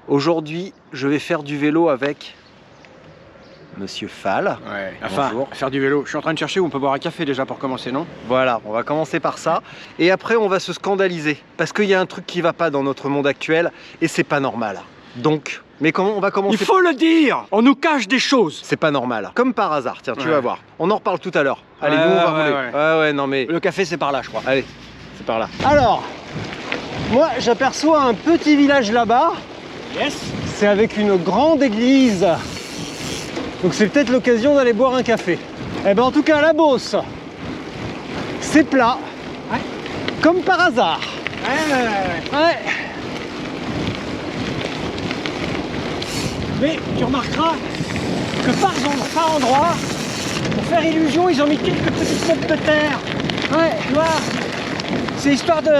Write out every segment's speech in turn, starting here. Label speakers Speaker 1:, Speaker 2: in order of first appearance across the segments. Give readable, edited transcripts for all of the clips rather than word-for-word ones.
Speaker 1: Aujourd'hui, je vais faire du vélo avec Monsieur Fall.
Speaker 2: Ouais, enfin,
Speaker 1: Bonjour.
Speaker 2: faire du vélo. Je suis en train de chercher où on peut boire un café déjà pour commencer, non?
Speaker 1: Voilà, on va commencer par ça. Et après, on va se scandaliser. Parce qu'il y a un truc qui va pas dans notre monde actuel et c'est pas normal. Donc, mais comment on va commencer?
Speaker 2: Il faut le dire! On nous cache des choses!
Speaker 1: C'est pas normal. Comme par hasard, tiens, tu
Speaker 2: Ouais.
Speaker 1: vas voir. On en reparle tout à l'heure. Allez,
Speaker 2: Ouais,
Speaker 1: nous, on va
Speaker 2: ouais,
Speaker 1: rouler.
Speaker 2: ouais.
Speaker 1: Ouais, non mais...
Speaker 2: Le café, c'est par là, je crois.
Speaker 1: Allez, c'est par là. Alors, moi, j'aperçois un petit village là-bas.
Speaker 2: Yes!
Speaker 1: C'est avec une grande église. Donc c'est peut-être l'occasion d'aller boire un café. Eh ben en tout cas, la Beauce, c'est plat.
Speaker 2: Ouais.
Speaker 1: Comme par hasard. Ouais.
Speaker 2: Mais tu remarqueras que par endroit, pour faire illusion, ils ont mis quelques petites mottes de terre.
Speaker 1: Ouais.
Speaker 2: Tu vois? C'est histoire de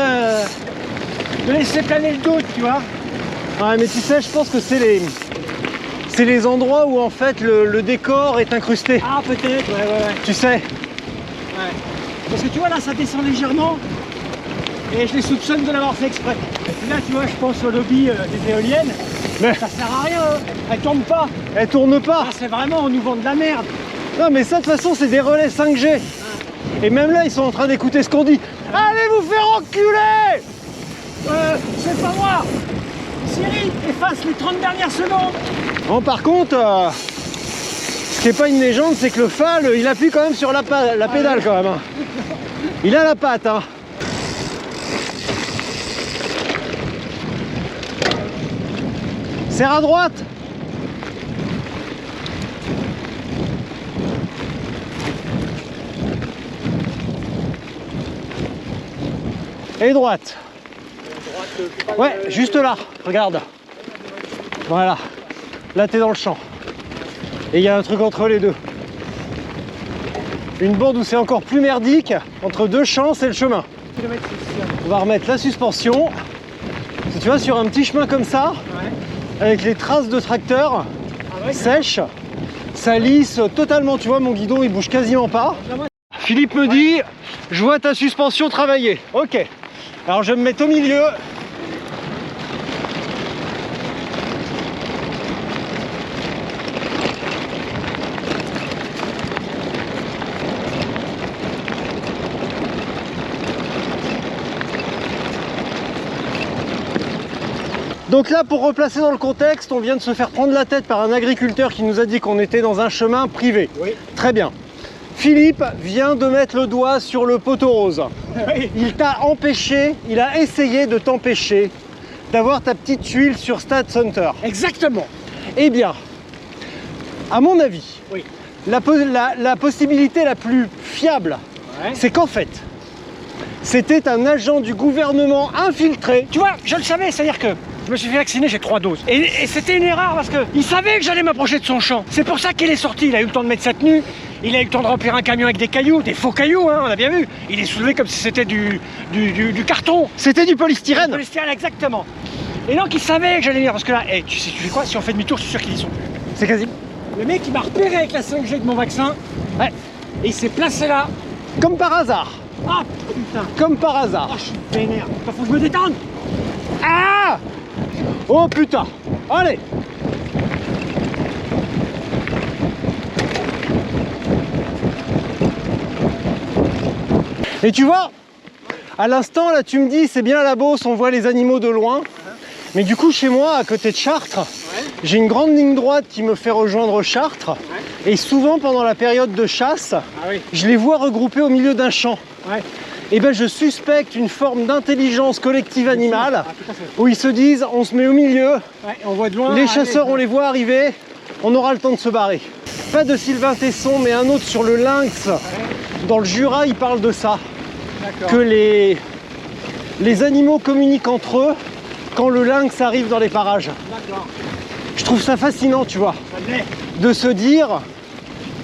Speaker 2: laisser planer le doute, tu vois?
Speaker 1: Ouais, mais tu sais, je pense que c'est les endroits où en fait le décor est incrusté.
Speaker 2: Ah, peut-être, ouais.
Speaker 1: Tu sais.
Speaker 2: Ouais. Parce que tu vois, là, ça descend légèrement. Et je les soupçonne de l'avoir fait exprès. Et puis là, tu vois, je pense au lobby des éoliennes.
Speaker 1: Mais
Speaker 2: Ça sert à rien, hein. Elles tournent pas.
Speaker 1: elle tourne pas.
Speaker 2: Là, c'est vraiment, on nous vend de la merde.
Speaker 1: Non mais ça de toute façon c'est des relais 5G. Et même là ils sont en train d'écouter ce qu'on dit. Allez vous faire enculer!
Speaker 2: C'est pas moi. Siri, efface les 30 dernières secondes.
Speaker 1: Bon par contre, ce qui est pas une légende c'est que le Fall il appuie quand même sur la pédale quand même. Hein. Il a la patte hein. Serre à droite. Et droite. Ouais, juste là, regarde. Voilà. Là, t'es dans le champ. Et il y a un truc entre les deux. Une bande où c'est encore plus merdique. Entre deux champs, c'est le chemin. On va remettre la suspension. Si tu vois, sur un petit chemin comme ça, avec les traces de tracteur sèches, ça lisse totalement. Tu vois, mon guidon, il bouge quasiment pas. Philippe me dit, je vois ta suspension travailler. Ok. Alors je vais me mettre au milieu. Donc là, pour replacer dans le contexte, on vient de se faire prendre la tête par un agriculteur qui nous a dit qu'on était dans un chemin privé.
Speaker 2: Oui.
Speaker 1: Très bien. Philippe vient de mettre le doigt sur le poteau rose.
Speaker 2: Oui.
Speaker 1: Il t'a empêché, il a essayé de t'empêcher d'avoir ta petite tuile sur Stade Center.
Speaker 2: Exactement.
Speaker 1: Eh bien, à mon avis,
Speaker 2: Oui.
Speaker 1: la possibilité la plus fiable,
Speaker 2: Ouais.
Speaker 1: c'est qu'en fait, c'était un agent du gouvernement infiltré.
Speaker 2: Tu vois, je le savais, c'est-à-dire que je me suis fait vacciner, j'ai 3 doses. Et c'était une erreur parce qu'il savait que j'allais m'approcher de son champ. C'est pour ça qu'il est sorti, il a eu le temps de mettre sa tenue, il a eu le temps de remplir un camion avec des cailloux, des faux cailloux, hein, on a bien vu. Il est soulevé comme si c'était du carton.
Speaker 1: C'était du polystyrène.
Speaker 2: Du polystyrène, exactement. Et donc il savait que j'allais venir, parce que là, tu sais quoi, si on fait demi-tour, je suis sûr qu'ils y sont.
Speaker 1: C'est quasi.
Speaker 2: Le mec, il m'a repéré avec la 5G de mon vaccin, ouais, et il s'est placé là.
Speaker 1: Comme par hasard.
Speaker 2: Ah putain,
Speaker 1: Comme par hasard.
Speaker 2: oh, je suis vénère. Faut que je me détende.
Speaker 1: Ah! Oh putain! Allez! Et tu vois, à l'instant là tu me dis c'est bien la Beauce, on voit les animaux de loin. Mais du coup chez moi, à côté de Chartres, j'ai une grande ligne droite qui me fait rejoindre Chartres. Et souvent pendant la période de chasse,
Speaker 2: oui.
Speaker 1: je les vois regroupés au milieu d'un champ.
Speaker 2: Ouais.
Speaker 1: Et ben je suspecte une forme d'intelligence collective animale
Speaker 2: Ah, tout à fait.
Speaker 1: où ils se disent on se met au milieu,
Speaker 2: Ouais, on voit de loin.
Speaker 1: les chasseurs on les voit arriver, on aura le temps de se barrer. Pas de Sylvain Tesson mais un autre sur le lynx. Dans le Jura il parle de ça, que les animaux communiquent entre eux quand le lynx arrive dans les parages.
Speaker 2: D'accord.
Speaker 1: Je trouve ça fascinant tu vois,
Speaker 2: Ça l'est.
Speaker 1: de se dire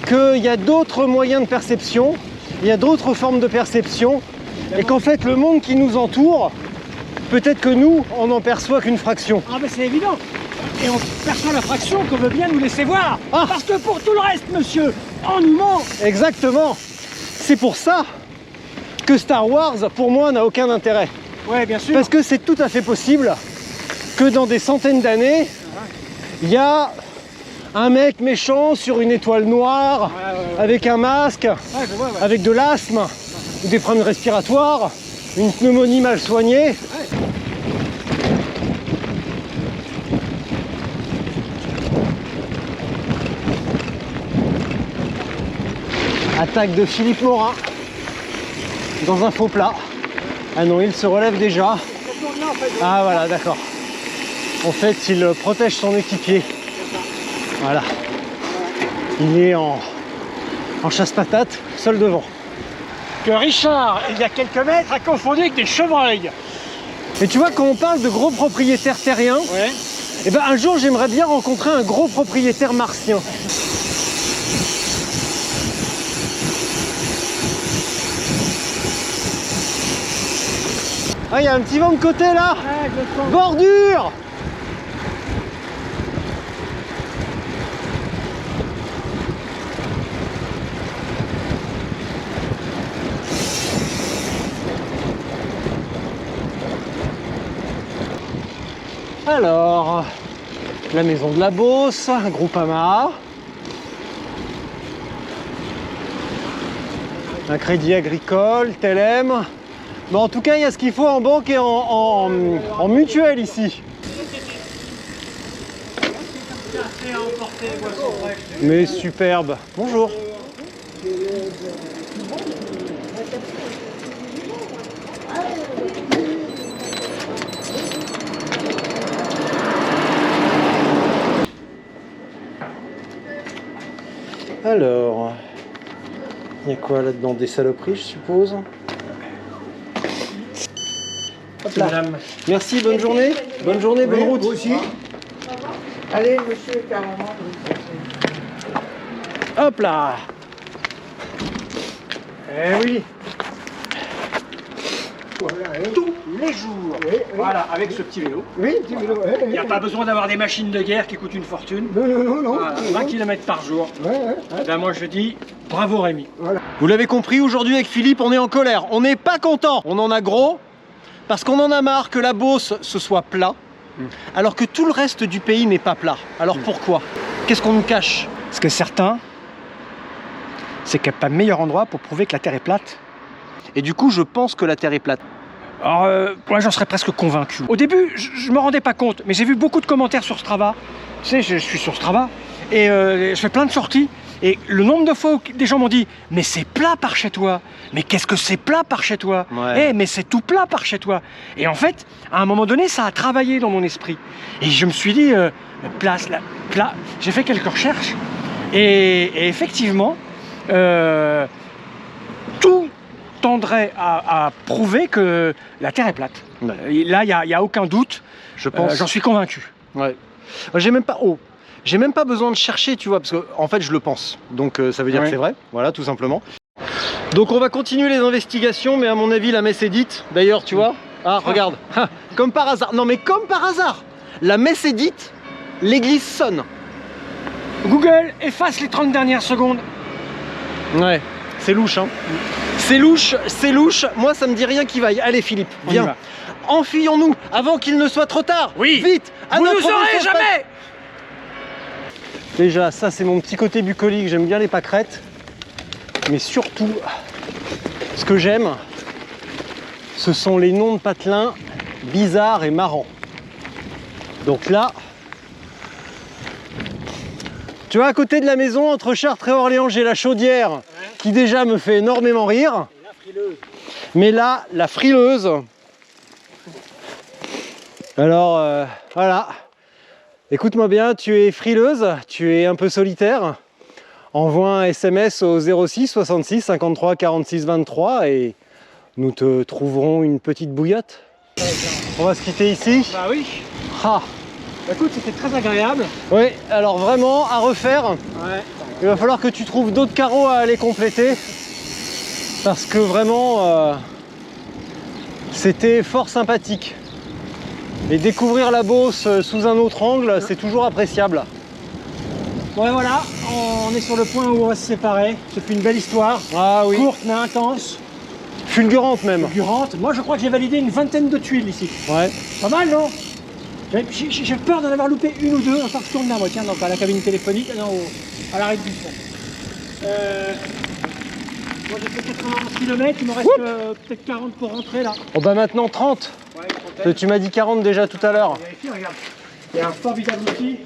Speaker 1: qu'il y a d'autres moyens de perception, il y a d'autres formes de perception, et qu'en fait le monde qui nous entoure, peut-être que nous, on n'en perçoit qu'une fraction.
Speaker 2: Ah mais c'est évident. Et on perçoit la fraction qu'on veut bien nous laisser voir.
Speaker 1: Ah.
Speaker 2: Parce que pour tout le reste, monsieur, on nous ment.
Speaker 1: Exactement. C'est pour ça que Star Wars, pour moi, n'a aucun intérêt.
Speaker 2: Ouais, bien sûr.
Speaker 1: Parce que c'est tout à fait possible que dans des centaines d'années, il y a un mec méchant sur une étoile noire, avec un masque, avec de l'asthme, ou des problèmes respiratoires, une pneumonie mal soignée. Attaque de Philippe Morin dans un faux plat. Ah non, il se relève déjà. Ah voilà, d'accord. En fait, il protège son équipier. Voilà. Il est en chasse-patate, seul devant.
Speaker 2: Que Richard, il y a quelques mètres, a confondu avec des chevreuils.
Speaker 1: Et tu vois, quand on parle de gros propriétaires terriens, eh ben, un jour, j'aimerais bien rencontrer un gros propriétaire martien. Ah, il y a un petit vent de côté là. Bordure. Alors, la maison de la Beauce, Groupama, un crédit agricole, Telem. Bon, en tout cas, il y a ce qu'il faut en banque et en mutuelle ici. Mais superbe. Bonjour. Alors, il y a quoi là-dedans? Des saloperies, je suppose. Hop là.
Speaker 2: Madame.
Speaker 1: Merci, bonne journée. Bonne journée, bonne route.
Speaker 3: Vous aussi. Allez, monsieur, carrément.
Speaker 1: Hop là.
Speaker 2: Eh oui,
Speaker 3: Voilà,
Speaker 2: tous les jours. Voilà, avec ce petit vélo.
Speaker 3: Oui, petit vélo.
Speaker 2: Il n'y a pas besoin d'avoir des machines de guerre qui coûtent une fortune.
Speaker 3: Non, non, non, non.
Speaker 2: Voilà, 20 km par jour. Eh ben moi je dis bravo Rémi.
Speaker 1: Vous l'avez compris, aujourd'hui avec Philippe, on est en colère. On n'est pas content. On en a gros parce qu'on en a marre que la Beauce ce soit plat, alors que tout le reste du pays n'est pas plat. Alors pourquoi? Qu'est-ce qu'on nous cache?
Speaker 2: Parce que certains, c'est qu'il n'y a pas de meilleur endroit pour prouver que la Terre est plate.
Speaker 1: Et du coup, je pense que la Terre est plate.
Speaker 2: Alors, moi j'en serais presque convaincu. Au début, je me rendais pas compte, mais j'ai vu beaucoup de commentaires sur Strava. Tu sais, je suis sur Strava et je fais plein de sorties. Et le nombre de fois où des gens m'ont dit « Mais c'est plat par chez toi !» Mais qu'est-ce que c'est plat par chez toi?
Speaker 1: Ouais.
Speaker 2: Mais c'est tout plat par chez toi. Et en fait, à un moment donné, ça a travaillé dans mon esprit. Et je me suis dit plat. J'ai fait quelques recherches. Et effectivement, tout tendrait à prouver que la Terre est plate.
Speaker 1: Ouais.
Speaker 2: Là, il n'y a aucun doute.
Speaker 1: Je pense.
Speaker 2: J'en suis convaincu.
Speaker 1: Ouais. J'ai même pas besoin de chercher, tu vois, parce que en fait, je le pense. Donc, ça veut dire que c'est vrai. Voilà, tout simplement. Donc, on va continuer les investigations, mais à mon avis, la messe est dite. D'ailleurs, tu vois. Ah, regarde. Comme par hasard. Non, mais comme par hasard. La messe est dite. L'église sonne.
Speaker 2: Google, efface les 30 dernières secondes.
Speaker 1: Ouais. C'est louche, hein. C'est louche, c'est louche. Moi, ça me dit rien qui vaille. Allez, Philippe, viens. Enfuyons-nous avant qu'il ne soit trop tard.
Speaker 2: Oui.
Speaker 1: Vite.
Speaker 2: Vous nous aurez jamais.
Speaker 1: Déjà, ça, c'est mon petit côté bucolique. J'aime bien les pâquerettes. Mais surtout, ce que j'aime, ce sont les noms de patelins bizarres et marrants. Donc là, tu vois, à côté de la maison, entre Chartres et Orléans, j'ai la Chaudière qui déjà me fait énormément rire. Mais là, la Frileuse. Alors, voilà. Écoute-moi bien, tu es frileuse, tu es un peu solitaire. Envoie un SMS au 06 66 53 46 23 et nous te trouverons une petite bouillotte. On va se quitter ici.
Speaker 2: Bah oui.
Speaker 1: Ah.
Speaker 2: Bah écoute, c'était très agréable.
Speaker 1: Oui, alors vraiment à refaire.
Speaker 2: Ouais.
Speaker 1: Il va falloir que tu trouves d'autres carreaux à aller compléter. Parce que vraiment, c'était fort sympathique. Et découvrir la Beauce sous un autre angle, c'est toujours appréciable.
Speaker 2: Ouais, voilà, on est sur le point où on va se séparer. Ce fut une belle histoire.
Speaker 1: Ah oui.
Speaker 2: Courte mais intense.
Speaker 1: Fulgurante même.
Speaker 2: Fulgurante. Moi, je crois que j'ai validé une vingtaine de tuiles ici.
Speaker 1: Ouais.
Speaker 2: Pas mal, non? J'ai peur d'en avoir loupé une ou deux. Enfin, je tourne là, moi, tiens, donc à la cabine téléphonique, non, à l'arrêt de bus. Moi j'ai fait 91 km, il me reste peut-être 40 pour rentrer là.
Speaker 1: Oh bah maintenant 30.
Speaker 2: Ouais,
Speaker 1: Tu m'as dit 40 déjà tout à l'heure.
Speaker 2: Vérifie, regarde. Il y a un formidable outil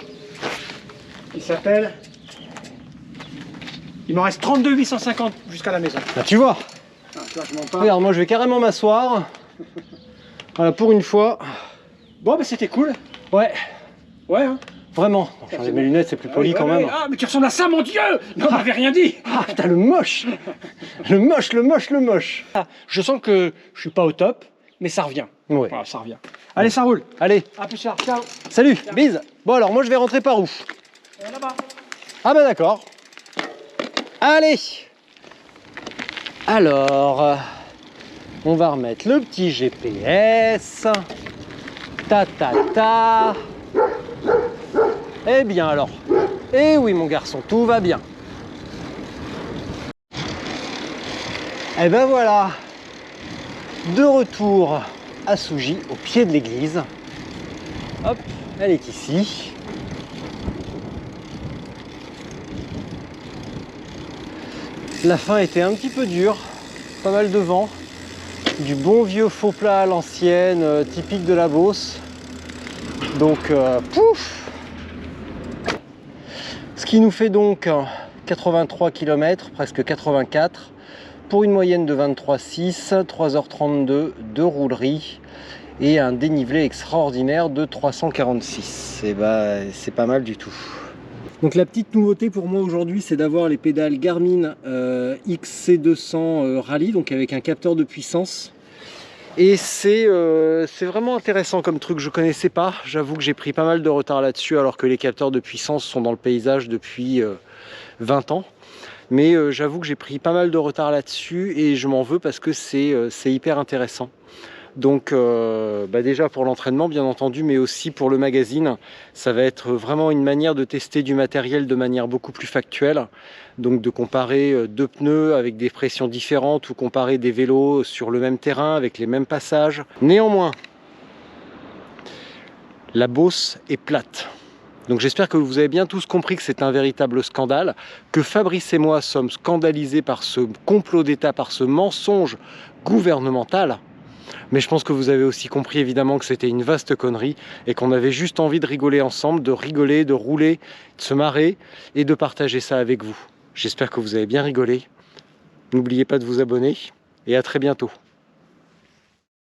Speaker 2: qui s'appelle... Il m'en reste 32 850 jusqu'à la maison.
Speaker 1: Bah, tu vois.
Speaker 2: Ah, tu vois, je mens pas.
Speaker 1: Regarde, moi je vais carrément m'asseoir. Voilà, pour une fois.
Speaker 2: Bon, bah c'était cool.
Speaker 1: Ouais,
Speaker 2: Ouais, hein.
Speaker 1: vraiment. Changer mes lunettes, c'est plus poli quand même.
Speaker 2: Ah, mais tu ressembles à ça, mon Dieu! Non, on m'avait rien dit!
Speaker 1: Ah putain, le moche. Le moche, le moche, le moche.
Speaker 2: Je sens que je suis pas au top, mais ça revient.
Speaker 1: Ouais.
Speaker 2: Voilà, ça revient. Allez, ça roule.
Speaker 1: Allez,
Speaker 2: À plus tard. Ciao.
Speaker 1: salut, bise. Bon alors, moi je vais rentrer par où?
Speaker 2: Là-bas.
Speaker 1: Ah bah d'accord. Allez. Alors, on va remettre le petit GPS. Ta ta ta. Eh bien alors. Eh oui mon garçon, tout va bien. Et ben voilà. De retour à Sougy, au pied de l'église. Hop, elle est ici. La fin était un petit peu dure, pas mal de vent, du bon vieux faux plat à l'ancienne, typique de la Beauce. Donc, pouf! Ce qui nous fait donc 83 km, presque 84, pour une moyenne de 23,6, 3h32 de roulerie et un dénivelé extraordinaire de 346. Et bah, c'est pas mal du tout. Donc la petite nouveauté pour moi aujourd'hui, c'est d'avoir les pédales Garmin XC200 Rally, donc avec un capteur de puissance. Et c'est vraiment intéressant comme truc, je connaissais pas. J'avoue que j'ai pris pas mal de retard là-dessus, alors que les capteurs de puissance sont dans le paysage depuis 20 ans. Mais j'avoue que j'ai pris pas mal de retard là-dessus et je m'en veux parce que c'est hyper intéressant. Donc bah déjà pour l'entraînement bien entendu, mais aussi pour le magazine, ça va être vraiment une manière de tester du matériel de manière beaucoup plus factuelle. Donc de comparer deux pneus avec des pressions différentes ou comparer des vélos sur le même terrain avec les mêmes passages. Néanmoins, la Beauce est plate. Donc j'espère que vous avez bien tous compris que c'est un véritable scandale, que Fabrice et moi sommes scandalisés par ce complot d'État, par ce mensonge gouvernemental. Mais je pense que vous avez aussi compris évidemment que c'était une vaste connerie et qu'on avait juste envie de rigoler ensemble, de rigoler, de rouler, de se marrer et de partager ça avec vous. J'espère que vous avez bien rigolé. N'oubliez pas de vous abonner et à très bientôt.